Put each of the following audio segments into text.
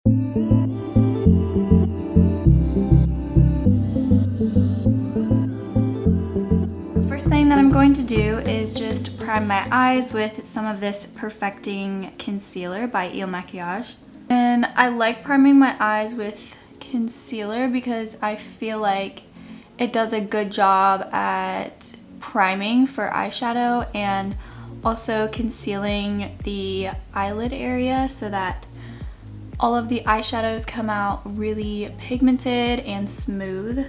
First thing that I'm going to do is just prime my eyes with some of this Perfecting Concealer by MAKIAGE. And I like priming my eyes with concealer because I feel like it does a good job at priming for eyeshadow and also concealing the eyelid area so that all of the eyeshadows come out really pigmented and smooth.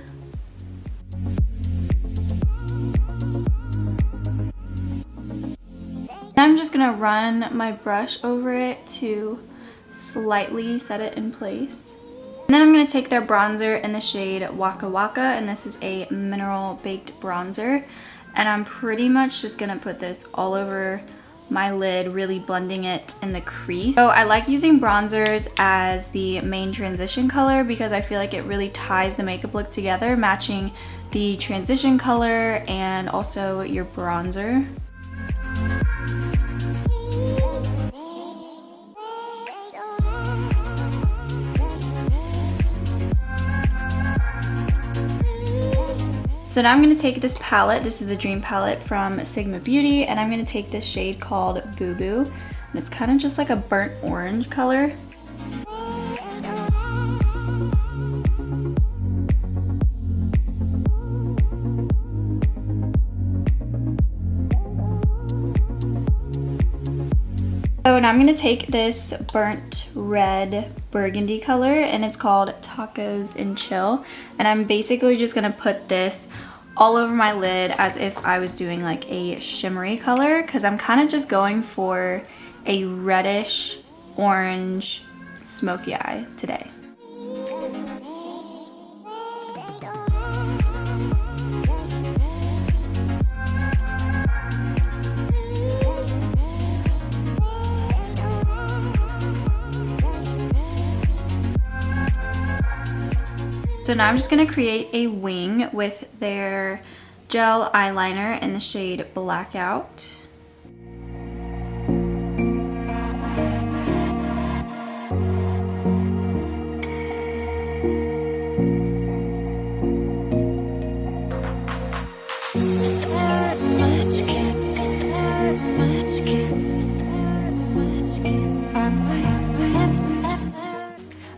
Now I'm just gonna run my brush over it to slightly set it in place. And then I'm gonna take their bronzer in the shade Waka Waka, and this is a mineral baked bronzer. And I'm pretty much just gonna put this all over my lid, really blending it in the crease. So I like using bronzers as the main transition color because I feel like it really ties the makeup look together, matching the transition color and also your bronzer. So now I'm going to take this palette, this is the Dream palette from Sigma Beauty, and I'm going to take this shade called Boo Boo. And it's kind of just like a burnt orange color. So now I'm going to take this burnt red burgundy color, and it's called Tacos and Chill, and I'm basically just going to put this all over my lid as if I was doing like a shimmery color, because I'm kind of just going for a reddish orange smoky eye today. So now I'm just going to create a wing with their gel eyeliner in the shade Blackout.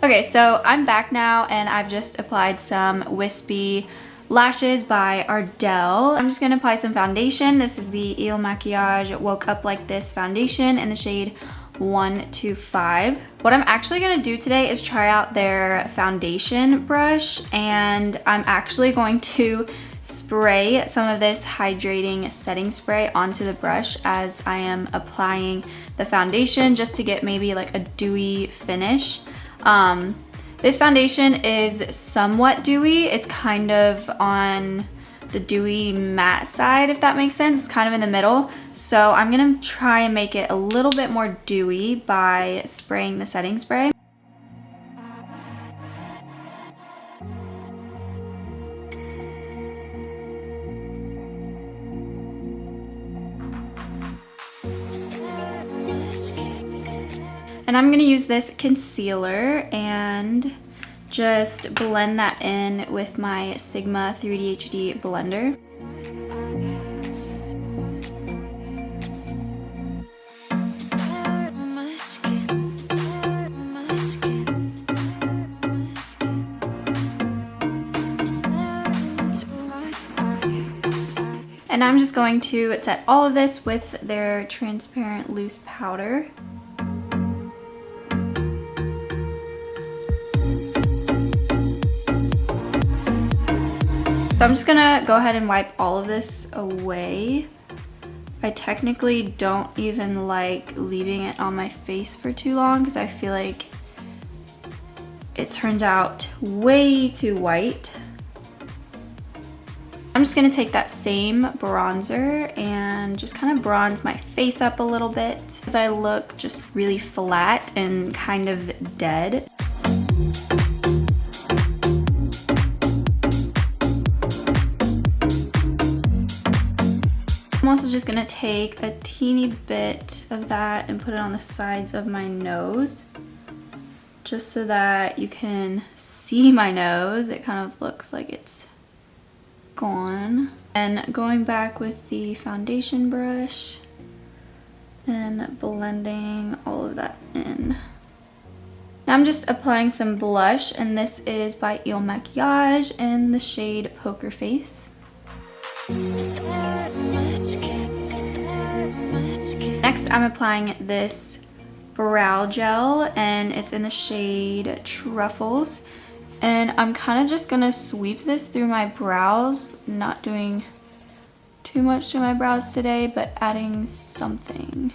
Okay, so I'm back now and I've just applied some wispy lashes by Ardell. I'm just going to apply some foundation. This is the MAKIAGE Woke Up Like This foundation in the shade 125. What I'm actually going to do today is try out their foundation brush, and I'm actually going to spray some of this hydrating setting spray onto the brush as I am applying the foundation, just to get maybe like a dewy finish. This foundation is somewhat dewy. It's kind of on the dewy matte side, if that makes sense. It's kind of in the middle. So I'm gonna try and make it a little bit more dewy by spraying the setting spray. And I'm going to use this concealer and just blend that in with my Sigma 3D HD blender. And I'm just going to set all of this with their transparent loose powder. So I'm just gonna go ahead and wipe all of this away. I technically don't even like leaving it on my face for too long because I feel like it turns out way too white. I'm just gonna take that same bronzer and just kind of bronze my face up a little bit because I look just really flat and kind of dead. I'm also just gonna take a teeny bit of that and put it on the sides of my nose. just so that you can see my nose. It kind of looks like it's gone. And going back with the foundation brush and blending all of that in. Now I'm just applying some blush, and this is by MAKIAGE in the shade Poker Face. Next I'm applying this brow gel, and it's in the shade Truffles. And I'm kind of just gonna sweep this through my brows, not doing too much to my brows today, but adding something.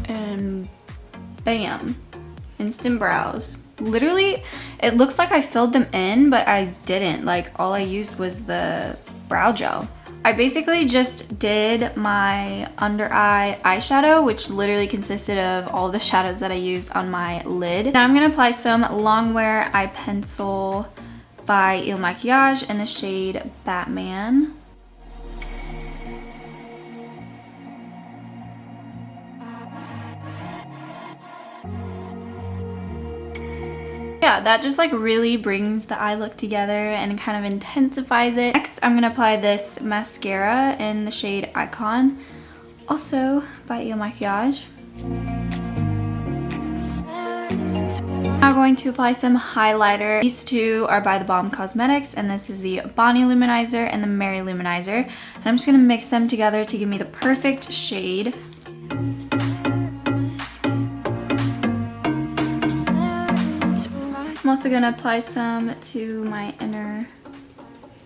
And bam, instant brows. Literally, it looks like I filled them in, but I didn't. Like, all I used was the brow gel. I basically just did my under eye eyeshadow, which literally consisted of all the shadows that I use on my lid. Now I'm gonna apply some Longwear eye pencil by MAKIAGE in the shade Batman. Yeah, that just like really brings the eye look together and kind of intensifies it. Next, I'm gonna apply this mascara in the shade Icon, also by MAKIAGE. Now going to apply some highlighter. These two are by the Balm Cosmetics, and this is the Bonnie Luminizer and the Mary Luminizer. And I'm just gonna mix them together to give me the perfect shade. I'm also gonna apply some to my inner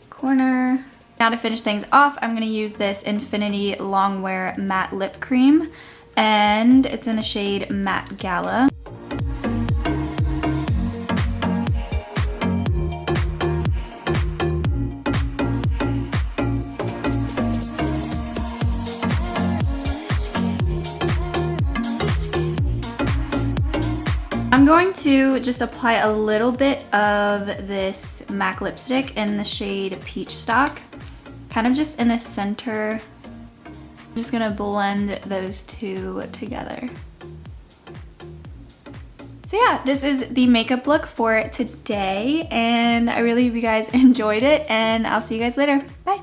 corner. Now to finish things off, I'm gonna use this Infinity Longwear Matte Lip Cream, and it's in the shade Matte Gala. I'm going to just apply a little bit of this MAC lipstick in the shade Peachstock, kind of just in the center. I'm just gonna blend those two together. So yeah, this is the makeup look for today, and I really hope you guys enjoyed it, and I'll see you guys later. Bye!